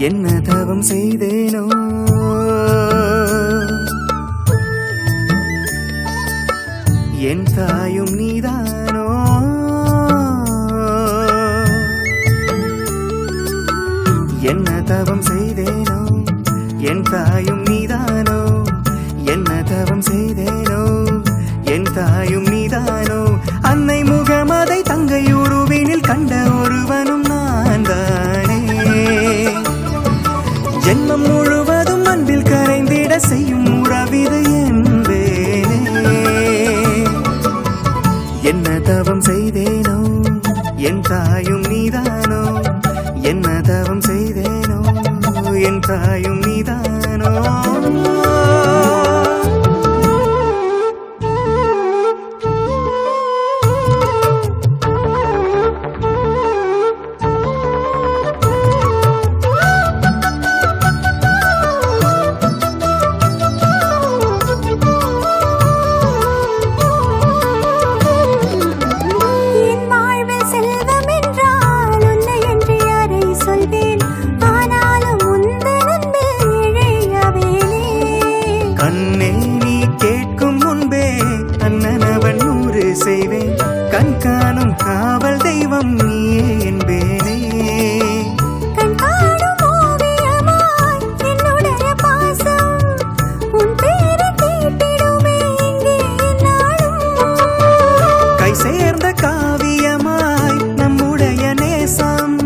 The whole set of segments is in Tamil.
என்ன தவம் செய்தேனோ என் தாயும் நீதானோ என்ன தவம் செய்தேனோ என் தாயும் நீதானோ என்ன தவம் செய்தேனோ என் தாயும் நீதானோ அன்னை முகமதை தங்கை உருவினில் கண்ட ஒருவனும் நான் தானே ஜென்மம் முழுவதும் அன்பில் கரைந்திட செய்யும் உறவிது என்பேனே என்ன தவம் செய்தேனோ என் தாயும் நீதானோ என்ன தவம் செய்தேனோ என் தாயும் நீதானோ கண் காணும் காவல் தெய்வம் நீயே என்பேனே கண் காணும் ஓவியமாய் என்னுடைய பாசம் உன் பேரை கேட்டிடுமே இங்கே நாளும் கை சேர்ந்த காவியமாய் நம்முடைய நேசம்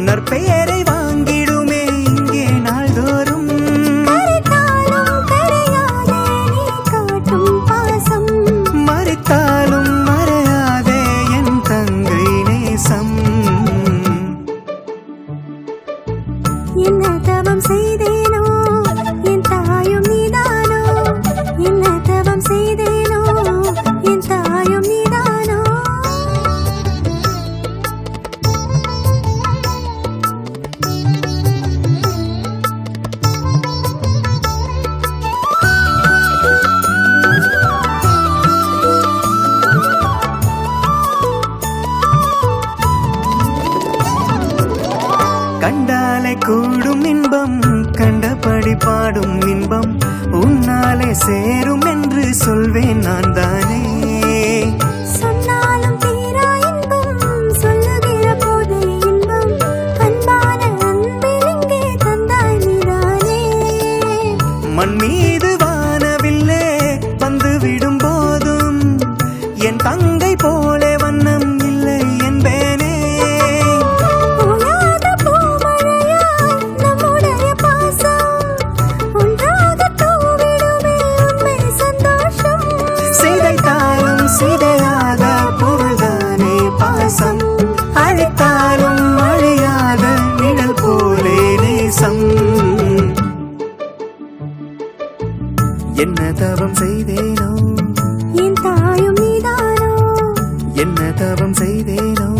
நற்பெயரை வாங்கிடுமே இங்கே நாள்தோறும் கரைத்தாலும் கரையாதே நீ காட்டும் பாசம் மறித்தாலும் என்ன தவம் செய்தேனோ என் தாயும் நீதானோ என்ன தவம் செய்தேனோ என் தாயும் நீதானோ கண்டாலே கூடும் இன்பம் கண்டபடி பாடும் இன்பம் உன்னாலே சேரும் என்று சொல்வேன் நான் தானே சொன்னாலும் தீரா இன்பம் சொல்லுகிற போதே இன்பம் அன்பான அன்பில் இங்கே தந்தாய் நீதானே மண் மீது வானவில்லே வந்து விடும் போதும் என் தங்கை போலே வண்ணம் இல்லை என்பேனே சிதையாத பொருள்தானே பாசம் அழைத்தாலும் அழியாத நிழல் போலே நேசம் என்ன தவம் செய்தேனோ என் தாயும் நீதானோ என்ன தவம் செய்தேனோ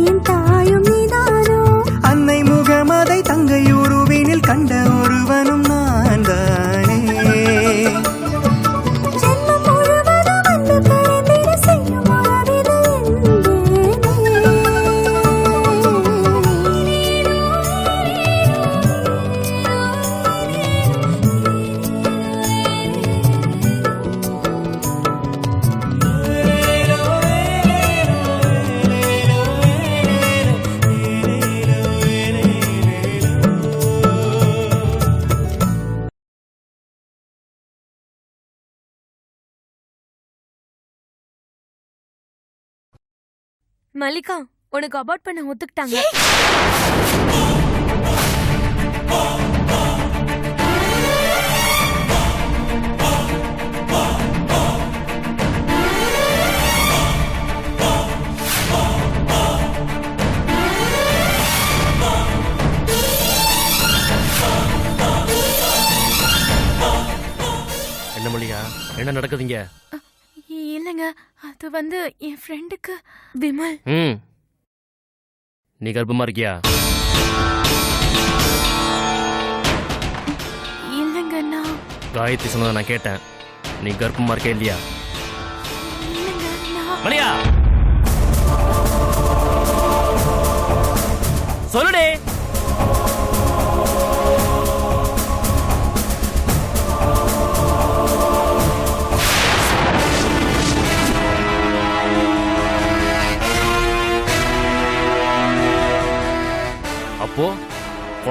என் தாயும் நீதானோ அன்னை முகமதை தங்கை உருவினில் கண்ட ஒருவனும் நான் தானே மல்லிகா உனக்கு அபார்ட் பண்ண ஒத்துக்கிட்டாங்க. என்ன மல்லிகா என்ன நடக்குதுங்க? இல்லைங்க, அது வந்து என் ஃப்ரெண்டுக்கு விமல். நீ கர்ப்பமா இருக்கியா? இல்லைங்க, நான் காயத்ரி சொன்னதை நான் கேட்டேன். நீ கர்ப்பமா இருக்க இல்லையா? இல்லைங்க, நான் மல்லிகா சொல்லுடே.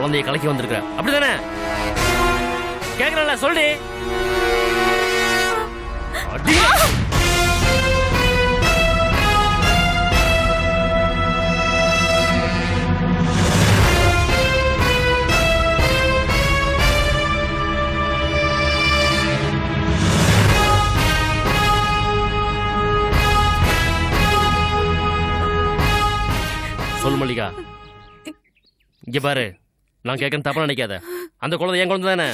குழந்தைய கலக்கி வந்திருக்க அப்படிதானே? கேக்குறல சொல்லி சொல் மல்லிகா. இங்க பாரு, நான் கேட்கறேன் தப்பா நினைக்காத. அந்த குழந்தை என் குழந்தை தானே?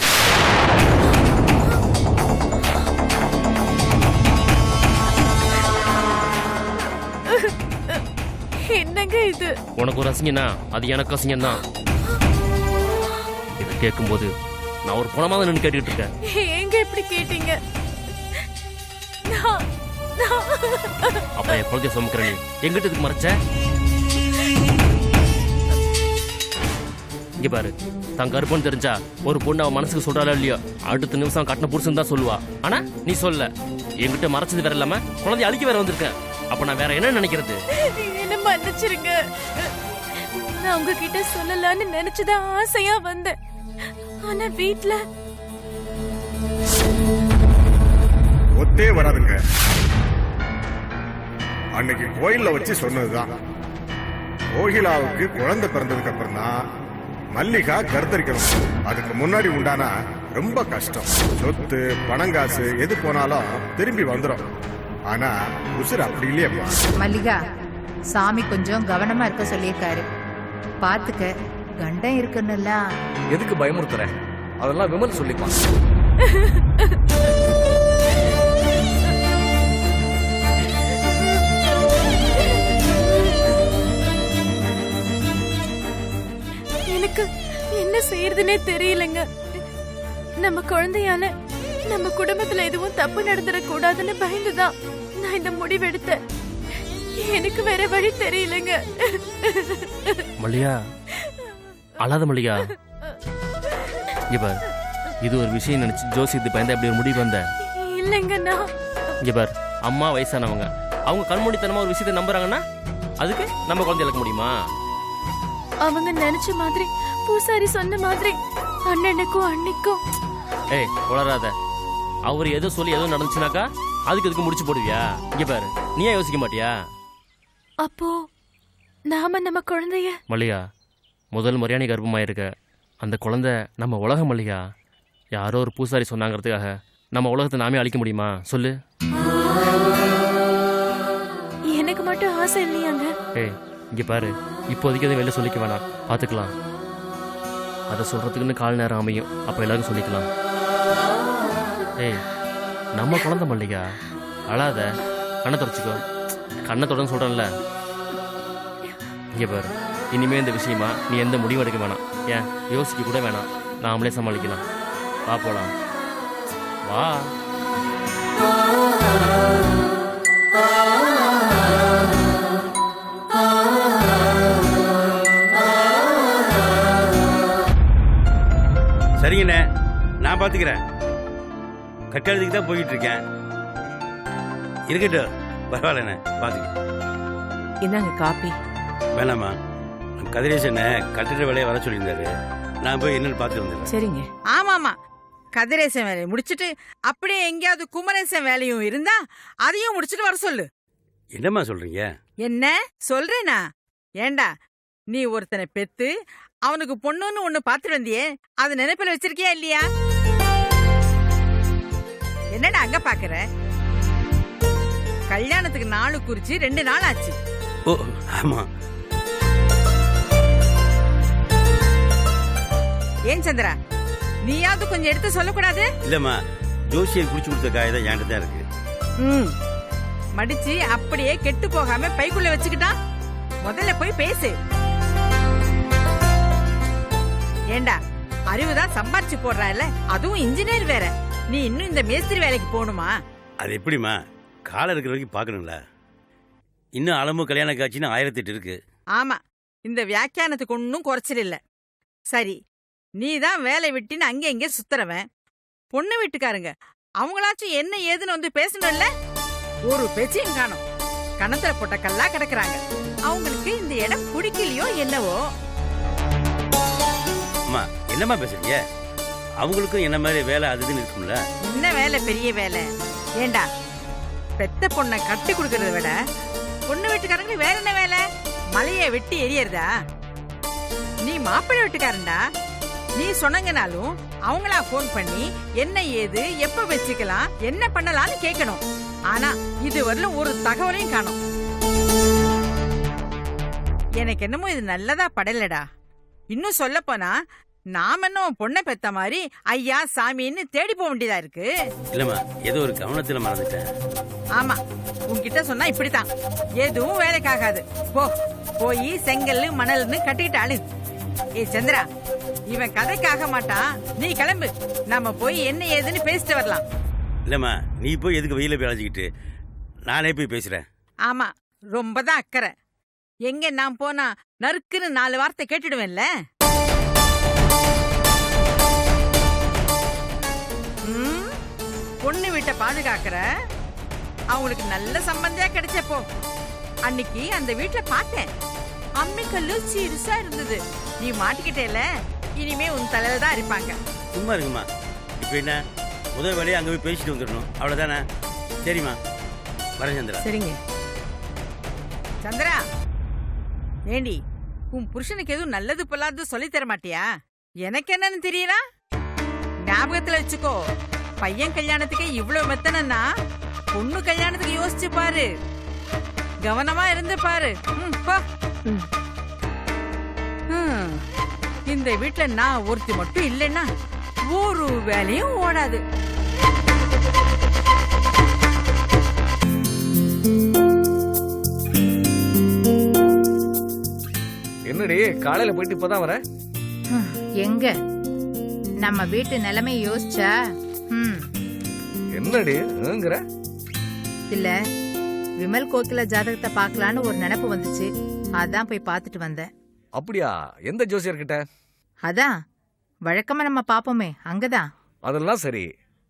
என்னங்க இது? உனக்கு ஒரு அசிங்கம்னா அது எனக்கு அசிங்கம் தான். இதை கேட்கும்போது நான் ஒரு பணமாக நின்று கேட்டுக்கிட்டு இருக்கேன். ஏங்க இப்படி கேட்டீங்க? அப்ப என் குழந்தைய சுமக்கிற நீ எங்கிட்ட இதுக்கு மறைச்ச? இங்க பாரு, தான் கருப்புன்னு தெரிஞ்சா ஒரு பொண்ணு அவன் மனசுக்கு சொல்றாளோ இல்லையோ அடுத்த நிமிஷம் கட்டின புருஷன் தான் சொல்லுவா. ஆனா நீ சொல்ல, என்கிட்ட மறைச்சது வேற இல்லாம குழந்தைய அழிக்க வேற வந்திருக்கேன். அப்ப நான் வேற என்ன நினைக்கிறது? என்ன மன்னிச்சிருங்க. நான் உங்ககிட்ட சொல்லலாம்னு நினைச்சுதான் ஆசையா வந்தேன். ஆனா வீட்ல ஒத்தே வராதுங்க. அன்னைக்கு கோயில்ல வச்சு சொன்னதுதான். கோகிலாவுக்கு குழந்தை பிறந்ததுக்கு அப்புறம் தான் மல்லிகா கர்த்தரிக்கணும். அதுக்கு முன்னாடி உண்டானா ரொம்ப கஷ்டம். சொத்து பணங்காசு எது போனாலும் திரும்பி வந்துடும். ஆனா உசுர் அப்படி இல்லையப்பா. மல்லிகா, சாமி கொஞ்சம் கவனமா இருக்க சொல்லியிருக்காரு. பாத்துக்க, கண்டம் இருக்குன்னுல. எதுக்கு பயமுறுத்துற? அதெல்லாம் விமல் சொல்லிப்பான். எனக்கு என்ன செய்யறதுனே தெரியலங்க. நம்ம குழந்தையால நம்ம குடும்பத்துல எதுவும் தப்பு நடந்துடக்கூடாதுன்னு பயந்துதான் நான் இந்த முடிவெடுத்தேன். எனக்கு வேற வழி தெரியலங்க. மல்லிகா, அழாத மல்லிகா. இங்க பாரு, இது ஒரு விஷயம் நினைச்சு ஜோசியத்து பயந்தா இப்படி ஒரு முடிவு வந்த? இல்லைங்க. நான் இங்க பாரு, அம்மா வயசானவங்க, அவங்க கண்மூடித்தனமா ஒரு விஷயத்தை நம்புறாங்கன்னா அதுக்கு நம்ம குழந்தை இழக்க முடியுமா? அவங்க நினைச்ச மாதிரி பூசாரி சொன்ன மாதிரி அண்ணனுக்கும் அன்னைக்கும். ஏய் உளராத. அவர் எதோ சொல்லி எதோ நடந்துச்சுனாக்கா அதுக்கு இதுக்கு முடிச்சு போடுவியா? இங்க பாரு, நீயே யோசிக்க மாட்டியா? அப்போ நாம நம்ம குழந்தைய மல்லிகா, முதல் முறையான கர்ப்பமாயிருக்க அந்த குழந்தை நம்ம உலகம் மல்லிகா. யாரோ ஒரு பூசாரி சொன்னாங்கிறதுக்காக நம்ம உலகத்தை நாமே அழிக்க முடியுமா சொல்லு? எனக்கு மட்டும் ஆசை இல்லையாங்க? ஏய் இங்க பாரு, இப்போதைக்கு எதுவும் வெளில சொல்லிக்க வேணாம், பார்த்துக்கலாம். அதை சொல்றதுக்குன்னு கால் நேரம் அமையும், அப்போ எல்லாரும் சொல்லிக்கலாம். ஏய் நம்ம குழந்தை மல்லிகா, அழாத, கண்ணை தொடச்சிக்கோ. கண்ணை தொடர்ந்து சொல்கிறேன்ல. இங்கே பாரு, இனிமேல் இந்த விஷயமா நீ எந்த முடிவும் எடுக்க வேணாம். ஏன் யோசிக்க கூட வேணாம், நாமளே சமாளிக்கலாம். வா போலாம், வா. சரிங்கண்ணே, நான் பார்த்துக்கிறேன். கட்டடத்துக்கு தான் போயிட்டு இருக்கேன். இருக்கட்டும், பரவாயில்லண்ணே, பார்த்துக்க. இந்தாங்க காப்பி. வேணாமா, கதிரேசண்ணே கட்டிட வேலையை வர சொல்லியிருந்தாரு. நான் போய் என்னன்னு பார்த்துட்டு வந்துடுறேன். சரிங்க. ஆமாமா, கதிரேசன் வேலையை முடிச்சிட்டு அப்படியே எங்கேயாவது குமரேசன் வேலையும் இருந்தா அதையும் முடிச்சிட்டு வர சொல்லு. என்னம்மா சொல்றீங்க? என்ன சொல்றேனா? ஏண்டா, நீ ஒருத்தனை பெத்து அவனுக்கு பொண்ணுன்னு ஒண்ணு பாத்துட்டு வந்தியே, அது நினைப்பில வச்சிருக்கியா இல்லையா? என்னடா அங்க பாக்குற? கல்யாணத்துக்கு நாளு குறிச்சு 2 நாள் ஆச்சு. ஓ ஆமா. ஏன் சந்திரா, நீயாவது கொஞ்சம் எடுத்து சொல்லக்கூடாது? இல்லம்மா, ஜோசியர் குடிச்சு கொடுத்த காய் தான் என்கிட்ட தான் இருக்கு. மடிச்சு அப்படியே கெட்டு போகாம பைக்குள்ள வச்சுக்கிட்டா முதல்ல போய் பேசு. ஏண்டா, அறிவுதான் சம்பாரிச்சு போடுறால, அதுவும் இன்ஜினியர் வேற. நீ இன்னும் இந்த மேஸ்திரி வேலைக்கு போகணுமா? அது எப்படிமா, காலம் இருக்கிற வரைக்கும் பார்க்கணும்ல. இன்னும் அளமு கல்யாண காட்சின்னு 1008 இருக்கு. ஆமா, இந்த வியாக்கியானத்துக்கு ஒன்னும் குறைச்சல் இல்ல. சரி, நீ தான் வேலை விட்டின்னு அங்கே இங்கே சுத்துறவன். பொண்ணு வீட்டுக்காரங்க அவங்களாச்சும் என்ன ஏதுன்னு வந்து பேசணும்ல. ஒரு பேச்சையும் காணும். கணத்துல போட்ட கல்லா கிடக்குறாங்க. அவங்களுக்கு இந்த இடம் பிடிக்கலையோ என்னவோ. என்னம்மா பேசுறீங்க? அவங்களுக்கும் என்ன மாதிரி வேலை அதுன்னு இருக்கும்ல. என்ன வேலை பெரிய வேலை? ஏண்டா பெத்த பொண்ணை கட்டி கொடுக்கறத விட பொண்ணு வீட்டுக்காரங்களுக்கு வேற என்ன வேலை? மலையை வெட்டி எரியறதா? நீ மாப்பிள்ளை வீட்டுக்காரன்டா. நீ சொன்னங்கனாலும் அவங்களா போன் பண்ணி என்ன ஏது எப்ப வச்சுக்கலாம் என்ன பண்ணலாம்னு கேட்கணும். ஆனா இது வரலும் ஒரு தகவலையும் காணோம். எனக்கு என்னமோ இது நல்லதா படலடா. இன்னும் சொல்ல போனா நாம என்ன பொண்ணை பெத்த மாதிரி ஐயா சாமின்னு தேடி போக வேண்டியதா இருக்கு. இல்லம்மா, ஏதோ ஒரு கவனத்துல மறந்துட்டேன். ஆமா, உன்கிட்ட சொன்னா இப்படித்தான், எதுவும் வேலைக்காகாது. போய் செங்கல் மணல்னு கட்டிக்கிட்டாளு. ஏ சந்திரா, இவன் கதைக்காக மாட்டான். நீ கிளம்பு, நம்ம போய் என்ன ஏதுன்னு பேசிட்டு வரலாம். இல்லம்மா, நீ போய் எதுக்கு வெயில போய் அழைச்சிக்கிட்டு? நானே போய் பேசுறேன். ஆமா, ரொம்ப தான் அக்கறை. எங்க நான் போனா நறுக்குன்னு 4 வார்த்தை கேட்டுடுவேன்ல. பொண்ணு வீட்டை பாதுகாக்கிற அவங்களுக்கு நல்ல சம்பந்தியா கிடைச்சப்போ அன்னைக்கு அந்த வீட்டுல பார்த்தேன். அம்மிக்கல்லு சீரிசா இருந்தது. நீ மாட்டிக்கிட்டேல, இனிமே உன் தலையில தான் இருப்பாங்க. சும்மா இருக்குமா? இப்ப என்ன முதல் வேலையை அங்க போய் பேசிட்டு வந்துடணும், அவ்வளவுதானே? சரிம்மா, வரேன் சந்திரா. சரிங்க. சந்திரா, ஏண்டி உன் புருஷனுக்கு எதுவும் நல்லது பொல்லாது சொல்லி தர மாட்டியா? எனக்கு என்னன்னு தெரியலா? ஞாபகத்துல வச்சுக்கோ, பையன் கல்யாணத்துக்கு இவ்வளவு மெத்தனா பொண்ணு கல்யாணத்துக்கு யோசிச்சு பாரு. கவனமா இருந்து பாரு. இந்த வீட்டுல நான் ஒருத்தி மட்டும் இல்லைன்னா ஒரு வேலையும் ஓடாது. என்னடி காலையில போயிட்டு இப்பதான் வர? எங்க நம்ம வீட்டு நிலைமை யோசிச்சா என்னடிங்கிற? இல்ல, விமல் கோகிலா ஜாதகத்தை பாக்கலான்னு ஒரு நினைப்பு வந்துச்சு. அதான் போய் பாத்துட்டு வந்தேன். அப்படியா? எந்த ஜோசியர்கிட்ட? அதான் வழக்கமா நம்ம பாப்போமே, அங்கதான். அதெல்லாம் சரி,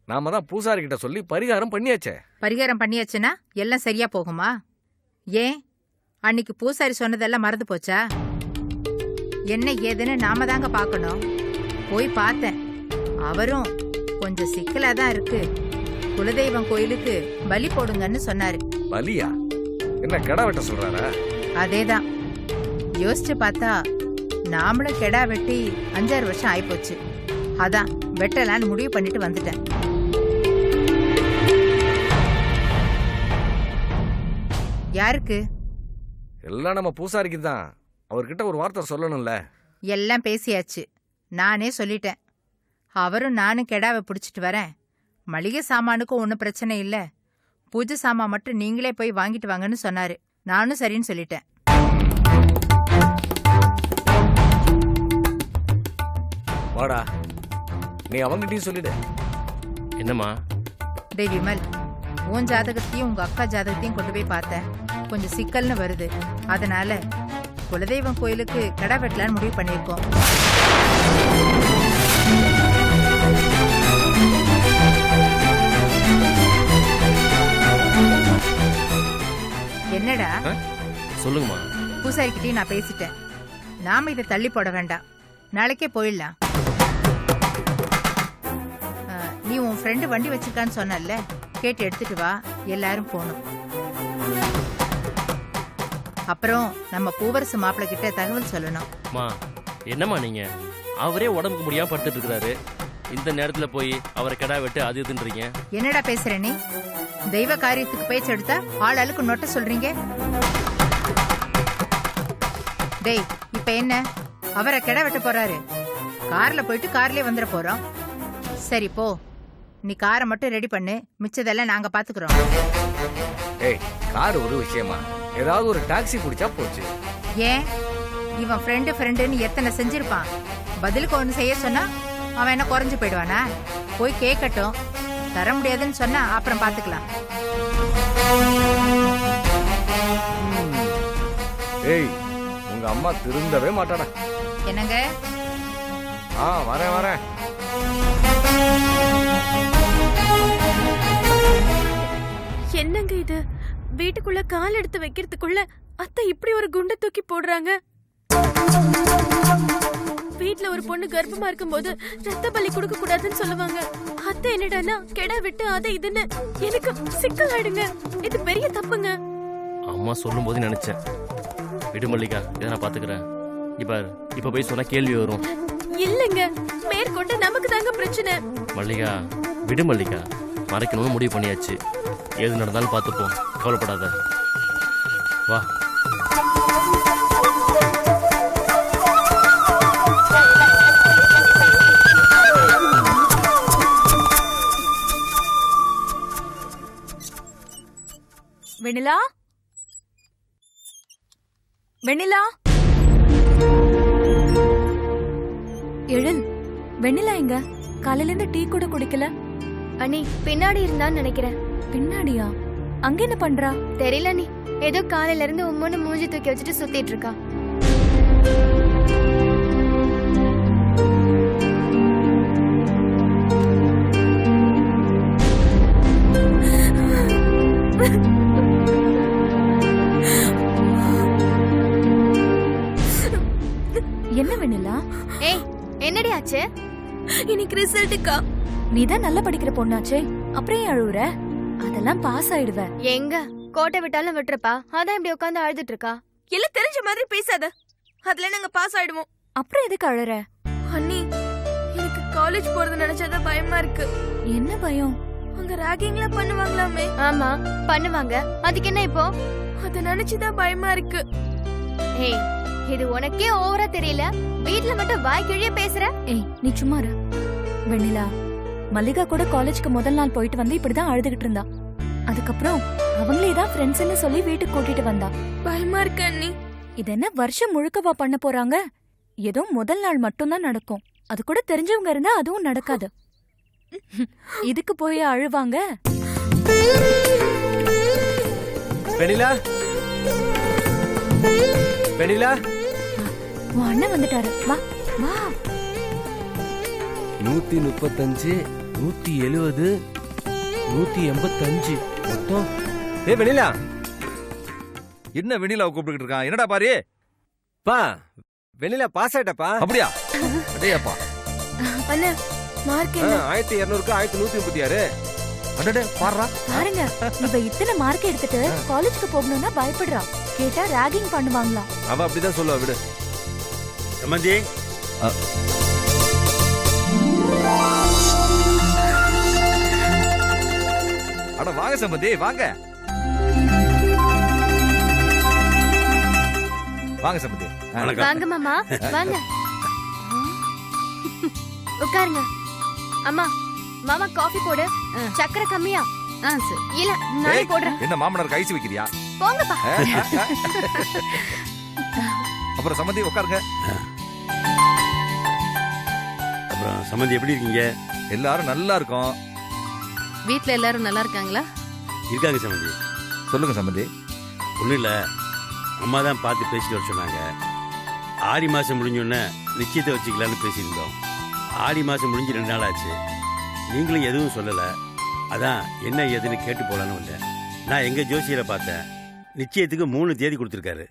நாம தான் பூசாரி கிட்ட சொல்லி பரிகாரம் பண்ணியாச்சே. பரிகாரம் பண்ணியாச்சுன்னா எல்லாம் சரியா போகுமா? ஏன் அன்னைக்கு பூசாரி சொன்னதெல்லாம் மறந்து போச்சா? என்ன ஏதுன்னு நாம தாங்க பாக்கணும். போய் பார்த்தேன், அவரும் கொஞ்சம் சிக்கலா தான் இருக்கு. குலதெய்வம் கோயிலுக்கு பலி போடுங்கன்னு சொன்னாரு. பலியா? என்ன கெடா வெட்ட சொல்றாரா? அதேதான். யோசிச்சு பார்த்தா நாமளும் கெடா வெட்டி 5-6 வருஷம் ஆயிப்போச்சு. அதான் வெட்டலான்னு முடிவு பண்ணிட்டு வந்துட்டேன். யாருக்கு? எல்லாம் நம்ம பூசாரிக்கு தான். அவர்கிட்ட ஒரு வார்த்தை சொல்லணும்ல. எல்லாம் பேசியாச்சு, நானே சொல்லிட்டேன். அவரும் நானும் கெடாவை பிடிச்சிட்டு வரேன். மளிகை சாமானுக்கும் ஒன்றும் பிரச்சனை இல்ல, பூஜை சாமான் மட்டும் நீங்களே போய் வாங்கிட்டு வாங்கன்னு சொன்னாரு. நானும் சரின்னு சொல்லிட்டேன். வாடா, நீ அவங்கிட்டையும் சொல்லிடு. என்னம்மா? டேய் விமல், உன் ஜாதகத்தையும் உங்க அக்கா ஜாதகத்தையும் கொண்டு போய் பார்த்தேன். கொஞ்சம் சிக்கல்னு வருது. அதனால குலதெய்வம் கோயிலுக்கு கடை வெட்டலான்னு முடிவு பண்ணியிருக்கோம். என்னடா? சொல்லுங்கம்மா. பூசாரிக்கிட்டையும் நான் பேசிட்டேன். நாம இதை தள்ளி போட வேண்டாம், நாளைக்கே போயிடலாம். நீ உன் ஃப்ரெண்டு வண்டி வச்சிருக்கான்னு சொன்னல, கேட்டு எடுத்துட்டு வா, எல்லாரும் போகணும். அப்புறம் நம்ம பூவரசு மாப்பிள்ளை கிட்ட தகவல் சொல்லணும். என்னம்மா நீங்க? அவரே உடம்புக்கு முடியாம படுத்துட்டு இருக்காரு, இந்த நேரத்துல போய் அவரை கெடா வெட்டு அது இதுன்றீங்க. என்னடா பேசுற நீ? தெய்வ காரியத்துக்கு பேச்சு எடுத்தா ஆள் அழுக்கு நொட்ட சொல்றீங்க. டேய், இப்ப என்ன அவரை கெடா வெட்ட போறாரு? கார்ல போயிட்டு கார்லயே வந்துட போறோம். சரி போ, நீ காரை மட்டும் ரெடி பண்ணு, மிச்சதெல்லாம் நாங்க பாத்துக்கிறோம். ஏய், கார் ஒரு விஷயமா? ஏதாவது ஒரு டாக்ஸி பிடிச்சா போச்சு. ஏன், இவன் ஃப்ரெண்டுன்னு எத்தனை செஞ்சிருப்பான். பதிலுக்கு ஒன்று செய்ய சொன்னா அவன் என்ன குறைஞ்சு போயிடுவானா? போய் கேட்கட்டும். தர முடியாதுன்னு சொன்னா அப்புறம் பாத்துக்கலாம். ஏய், உங்க அம்மா திருந்தவே மாட்டாடா. என்னங்க? வரேன். என்னங்க இது? வீட்டுக்குள்ள கால் எடுத்து வைக்கிறதுக்குள்ள அத்தை இப்படி ஒரு குண்டை தூக்கி போடுறாங்க. வீட்ல ஒரு பொண்ணு கர்ப்பமா இருக்கும்போது ரத்த பலி கொடுக்க கூடாதுன்னு சொல்லுவாங்க. அத்தை என்னடான்னா கெடா விட்டு அதை இதுன்னு எனக்கு சிக்கல் ஆயிடுங்க. இது பெரிய தப்புங்க. அம்மா சொல்லும் போது நினைச்சேன். விடு மல்லிகா, இதை நான் பாத்துக்கிறேன். இப்ப போய் சொன்னா கேள்வி வரும். இல்லங்க, மேற்கொண்டு நமக்கு தாங்க பிரச்சனை. மல்லிகா விடு மல்லிகா, மறைக்கணும்னு முடிவு பண்ணியாச்சு. எது நடந்தாலும் பார்த்துப்போம், கவலைப்படாத. வா. வெண்ணிலா, வெண்ணிலா, எழில், வெண்ணிலா எங்க? காலையில இருந்து டீ கூட குடிக்கல. அண்ணி பின்னாடி இருந்தான்னு நினைக்கிறேன். பின்னாடியா? அங்க என்ன பண்றா? தெரியல நீ, ஏதோ காலையில இருந்து உம்மன்னு மூஞ்சி தூக்கி வச்சுட்டு சுத்திட்டு இருக்கா. என்ன வெண்ணிலா? ஏய், என்னடி ஆச்சு? இன்னைக்கு ரிசல்ட்டுக்கா. நீதான் நல்லா படிக்கிற பொண்ணாச்சே, அப்புறம் ஏன் அழுவுற? அதெல்லாம் பாஸ் ஆயிடுவ. எங்க கோட்டை விட்டாலும் விட்டுருப்பா, அதான் இப்படி உட்காந்து அழுதுட்டு இருக்கா. எல்லாம் தெரிஞ்ச மாதிரி பேசாத. அதுல நாங்க பாஸ் ஆயிடுவோம். அப்புறம் எதுக்கு அழற? அண்ணி, எனக்கு காலேஜ் போறது நினைச்சாதான் பயமா இருக்கு. என்ன பயம்? அங்க ராகிங்லாம் பண்ணுவாங்களாமே. ஆமா பண்ணுவாங்க, அதுக்கு என்ன இப்போ? அத நினைச்சுதான் பயமா இருக்கு. ஏய், இது உனக்கே ஓவரா தெரியல, வீட்ல மட்டும் வாய் கிழிய பேசுற. ஏய், நீ சும்மா இரு. வெண்ணிலா, மல்லிகா கூட காலேஜ்க்கு முதல் நாள் போயிட்டு வந்து இப்படிதான் அழுதுகிட்டு இருந்தா. அதுக்கப்புறம் அவங்களே தான் ஃப்ரெண்ட்ஸ்னு சொல்லி வீட்டுக்கு கூட்டிட்டு வந்தா. பயமா இருக்கு அண்ணி. இது என்ன வருஷம் முழுக்கவா பண்ண போறாங்க? ஏதோ முதல் நாள் மட்டும்தான் நடக்கும். அது கூட தெரிஞ்சவங்க இருந்தா அதுவும் நடக்காது. இதுக்கு போய் அழுவாங்க. வெண்ணிலா, வெண்ணிலா, உன் அண்ணன் வந்துட்டாரு. வா வா. 135, 170, 185 மொத்தம். ஏ வெண்ணிலா, என்ன வெண்ணிலாவை கூப்பிட்டு இருக்கான்? என்னடா பாரு பா, வெண்ணிலா பாஸ் ஆயிட்டப்பா. அப்படியா? அடேப்பா அண்ணா, மார்க் என்ன? 1200க்கு 1136. அடடே பாருடா. பாருங்க, இவ இத்தனை மார்க் எடுத்துட்டு காலேஜ்க்கு போகணும்னா பயப்படுறா. கேட்டா ராகிங் பண்ணுவாங்களா? அவ அப்படிதான் சொல்லுவா. விடு சம்பந்தி. அட வாங்க சம்பந்தி, வாங்க வாங்க சம்பந்தி. வாங்க மாமா, வாங்க உட்காருங்க. அம்மா, மாமா காஃபி போடு. சக்கரை கம்மியா? இல்ல நானே போடுறேன். என்ன மாமனாருக்கு ஐஸ் வைக்கிறியா? போங்கப்பா. அப்புறம் சம்பந்தி உட்காருங்க. அப்புறம் சம்பந்தி எப்படி இருக்கீங்க? எல்லாரும் நல்லா இருக்கோம். வீட்ல எல்லாரும் நல்லா இருக்காங்களா? இருக்காங்க சம்பந்தி. சொல்லுங்க சம்பந்தி. ஒன்றும் இல்லை, அம்மா தான் பார்த்து பேசிட்டு வர சொன்னாங்க. ஆடி மாதம் முடிஞ்சோடனே நிச்சயத்தை வச்சுக்கலான்னு பேசியிருந்தோம். ஆடி மாதம் முடிஞ்சு 2 நாள் ஆச்சு. நீங்களும் எதுவும் சொல்லலை. அதான் என்ன ஏதுன்னு கேட்டு போகலான்னு வந்தேன். நான் எங்கள் ஜோசியரை பார்த்தேன். நிச்சயத்துக்கு 3 தேதி கொடுத்துருக்காரு.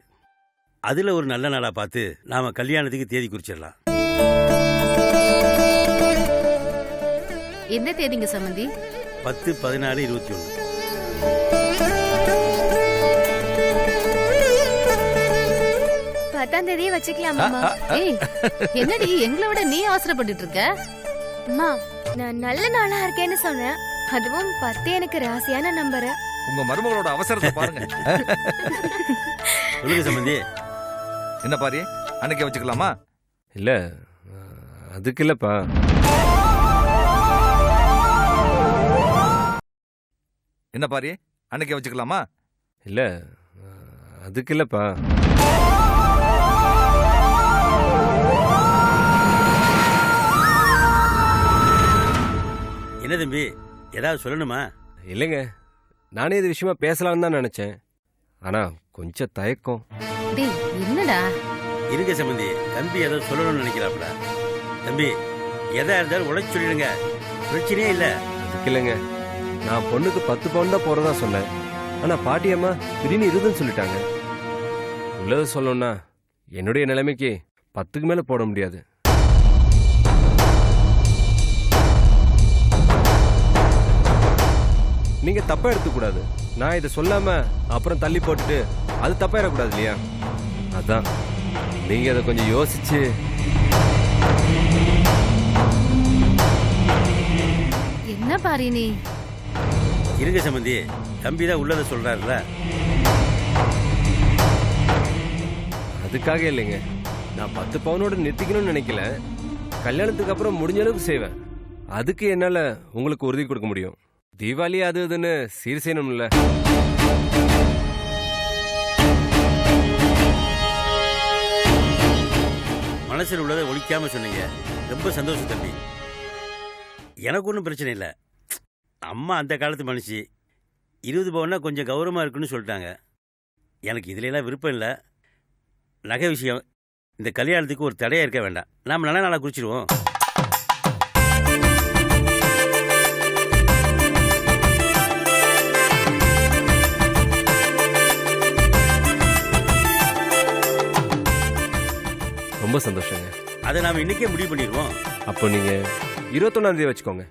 அதில் ஒரு நல்ல நாளாக பார்த்து நாம் கல்யாணத்துக்கு தேதி குறிச்சிடலாம். என்ன தேதிங்க சம்பந்தி? 10, 14, 21. பத்தாம் தேதியே வச்சுக்கலாம் மாமா. ஏய், என்னடி எங்களை விட நீ அவசரப்பட்டுட்டு இருக்க? அம்மா, நான் நல்ல நாளா இருக்கேன்னு சொன்னேன். அதுவும் 10 எனக்கு ராசியான நம்பர். உங்க மருமகளோட அவசரத்தை பாருங்க. சொல்லுங்க சம்பந்தி. என்ன பாரு, அன்னைக்கே வச்சுக்கலாமா? இல்ல, அதுக்கு இல்லப்பா. என்ன பாரு, அன்னைக்கே வச்சுக்கலாமா? இல்ல, அதுக்கு இல்லப்பா. என்ன தம்பி, ஏதாவது சொல்லணுமா? இல்லைங்க, நானே இது விஷயமா பேசலாம்னு தான் நினைச்சேன். ஆனா கொஞ்சம் தயக்கம். டேய், என்னடா? இருங்க சம்பந்தி, தம்பி ஏதோ சொல்லணும்னு நினைக்கிறாப்ல. தம்பி, எதா இருந்தாலும் உழைச்சு சொல்லிடுங்க, பிரச்சனையே இல்லை. அதுக்கு இல்லைங்க, நான் பொண்ணுக்கு 10 பவுன் தான் போறதா சொன்னேன். ஆனா பாட்டியம்மா திடீர்னு 20ன்னு சொல்லிட்டாங்க. உள்ளது சொல்லணும்னா என்னுடைய நிலைமைக்கு 10க்கு மேல போட முடியாது. நீங்க தப்பா எடுத்துக்கூடாது. நான் இதை சொல்லாம அப்புறம் தள்ளி போட்டுட்டு அது தப்பாயிடக்கூடாது இல்லையா? அதான் நீங்க அதை கொஞ்சம் யோசிச்சு. என்ன பாரி நீ? இருங்க சம்பந்தி, தம்பி தான் உள்ளதை சொல்றாருல. அதுக்காக இல்லைங்க, நான் 10 பவுனோட நிறுத்திக்கணும்னு நினைக்கல. கல்யாணத்துக்கு அப்புறம் முடிஞ்ச அளவுக்கு செய்வேன். அதுக்கு என்னால உங்களுக்கு உறுதி கொடுக்க முடியும். தீபாவளி அது இதுன்னு சீர் செய்யணும்ல. மனசில் உள்ளதை ஒழிக்காம சொன்னீங்க, ரொம்ப சந்தோஷம் தம்பி. எனக்கு ஒன்றும் பிரச்சனை இல்லை. அம்மா அந்த காலத்து மனுஷி, 20 பவுன்னா கொஞ்சம் கௌரவமாக இருக்குன்னு சொல்லிட்டாங்க. எனக்கு இதுல விருப்பம் இல்லை. நகை விஷயம் இந்த கல்யாணத்துக்கு ஒரு தடையாக இருக்க வேண்டாம். நாம் நல்ல நாளாக குறிச்சிடுவோம். ரொம்ப சந்தோஷங்க. அதை நாம் இன்னைக்கே முடிவு பண்ணிடுவோம். அப்போ நீங்க 21ஆம் தேதி வச்சுக்கோங்க.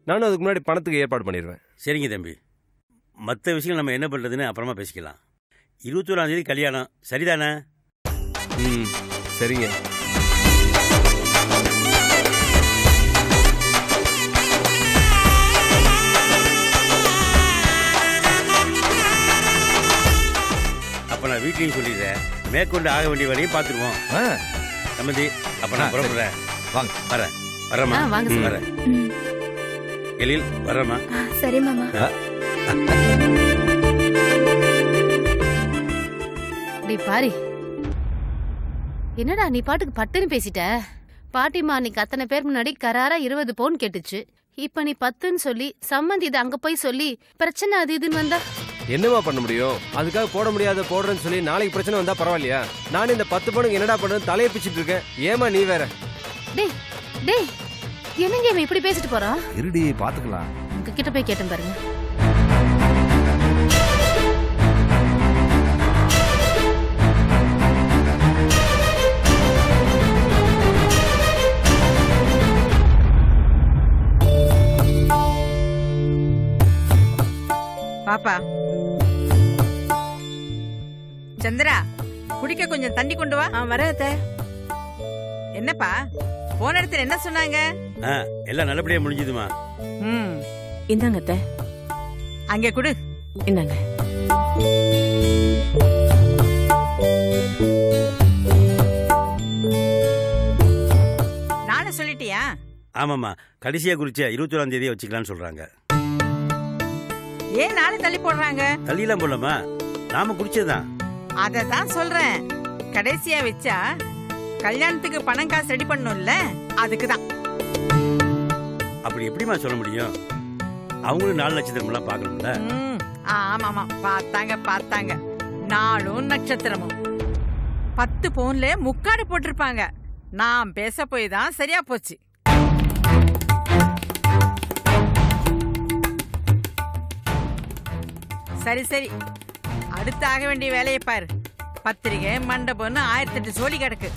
நானும் அதுக்கு முன்னாடி பணத்துக்கு ஏற்பாடு பண்ணிடுவேன். சரிங்க தம்பி, மற்ற விஷயம் நம்ம என்ன பண்ணுறதுன்னு அப்புறமா பேசிக்கலாம். 21ஆம் தேதி கல்யாணம், சரிதானே? ம், சரிங்க. அப்போ நான் வீட்லையும் சொல்லிடுறேன். மேற்கொண்டு ஆக வேண்டிய வேலையும் பார்த்துருவோம். சம்மந்தி, அப்போ நான் புறப்படுறேன். வாங்க. வரேன். வரேம்மா. வாங்க. வரேன். எழில், வரேம்மா. சரி மாமா. டேய் பாரி, என்னடா நீ பாட்டுக்கு பட்டுன்னு பேசிட்ட? பாட்டிமா அன்னைக்கு அத்தனை பேர் முன்னாடி கராரா 20 பவுன் கேட்டுச்சு. இப்ப நீ 10ன்னு சொல்லி சம்மந்தி இதை அங்க போய் சொல்லி பிரச்சனை அது இதுன்னு வந்தா என்னவா பண்ண முடியும்? அதுக்காக போட முடியாத போடுறேன்னு சொல்லி நாளைக்கு பிரச்சனை வந்தா பரவாயில்லையா? நான் இந்த 10 பவுனுக்கு என்னடா பண்ணுறது தலையை பிச்சுட்டு இருக்கேன். ஏமா நீ வேற? டேய் டேய், என்னங்க இவன் இப்படி பேசிட்டு போறான்? இருடி பாத்துக்கலாம். உங்க கிட்ட போய் கேட்டேன் பாருங்க. பாப்பா, சந்திரா, குடிக்க கொஞ்சம் தண்ணி கொண்டு வா. வரேன். என்னப்பா போன இடத்துல என்ன சொன்னாங்க? எல்லாம் நல்லபடியா முடிஞ்சதுமா. இந்தாங்க அத்தை. அங்கே குடு. இந்தாங்க. நாளை சொல்லிட்டியா? ஆமாம்மா, கடைசியா குறிச்ச 21ஆம் தேதியை வச்சுக்கலான்னு சொல்றாங்க. ஏன் நாளை தள்ளி போடுறாங்க? தள்ளிலாம் போடலாமா, நாம குறிச்சதுதான். அததான் சொல்றேன். கடைசியா வச்சா கல்யாணத்துக்கு பணம் காசு ரெடி பண்ணும்ல, அதுக்குதான். அப்படி எப்படிமா சொல்ல முடியும்? அவங்களும் 4 நட்சத்திரம் எல்லாம் பாக்கணும்ல. ஆமாமா, பார்த்தாங்க. 4 நட்சத்திரமும் 10 பவுன்ல முக்காடு போட்டிருப்பாங்க. நான் பேச போய் தான் சரியா போச்சு. சரி, அடுத்து ஆக வேண்டிய வேலையை பாரு. பத்திரிகை மண்டபம்னு 1008 சோழி கிடக்கு.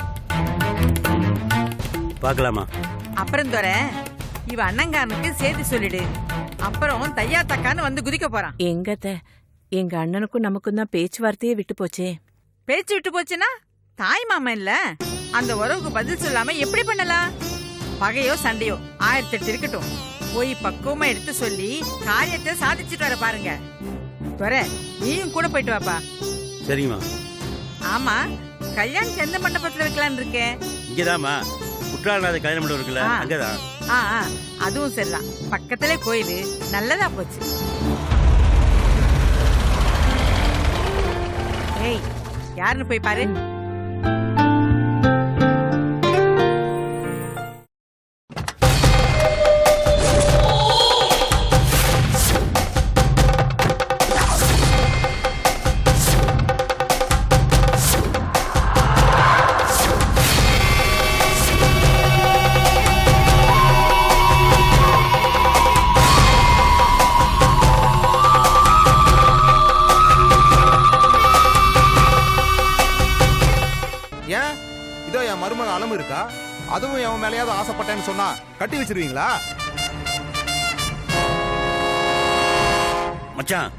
பாக்கலாமா? அப்புறம் தோற இவ அண்ணங்காரனுக்கு சேர்த்து சொல்லிடு. அப்புறம் தையா தக்கான்னு வந்து குதிக்க போறான். எங்க அண்ணனுக்கும் நமக்கும் தான் பேச்சுவார்த்தையே விட்டு போச்சே. பேச்சு விட்டு போச்சுன்னா தாய் மாமன் இல்ல, அந்த உறவுக்கு பதில் சொல்லாம எப்படி பண்ணலாம்? பகையோ சண்டையோ 1008 இருக்கட்டும், போய் பக்குவமா எடுத்து சொல்லி காரியத்தை சாதிச்சுட்டு வர பாருங்க. துற, நீயும் கூட போயிட்டு வாப்பா. சரிங்கம்மா. ஆமா, கல்யாணம் எந்த மண்டபத்துல வைக்கலான்னு இருக்கேன்? இங்கதாம்மா, குற்றாலநாத கல்யாண மண்டபம் இருக்குல்ல, அங்கதான். அதுவும் சரிதான், பக்கத்திலே கோயிலு, நல்லதா போச்சு. ஏய், யாருன்னு போய் பாரு. மருமக அளவு இருக்கா? அதுவும் அவன் மேலேயாவது ஆசைப்பட்டேன்னு சொன்னா கட்டி வச்சிருவீங்களா? மச்சான்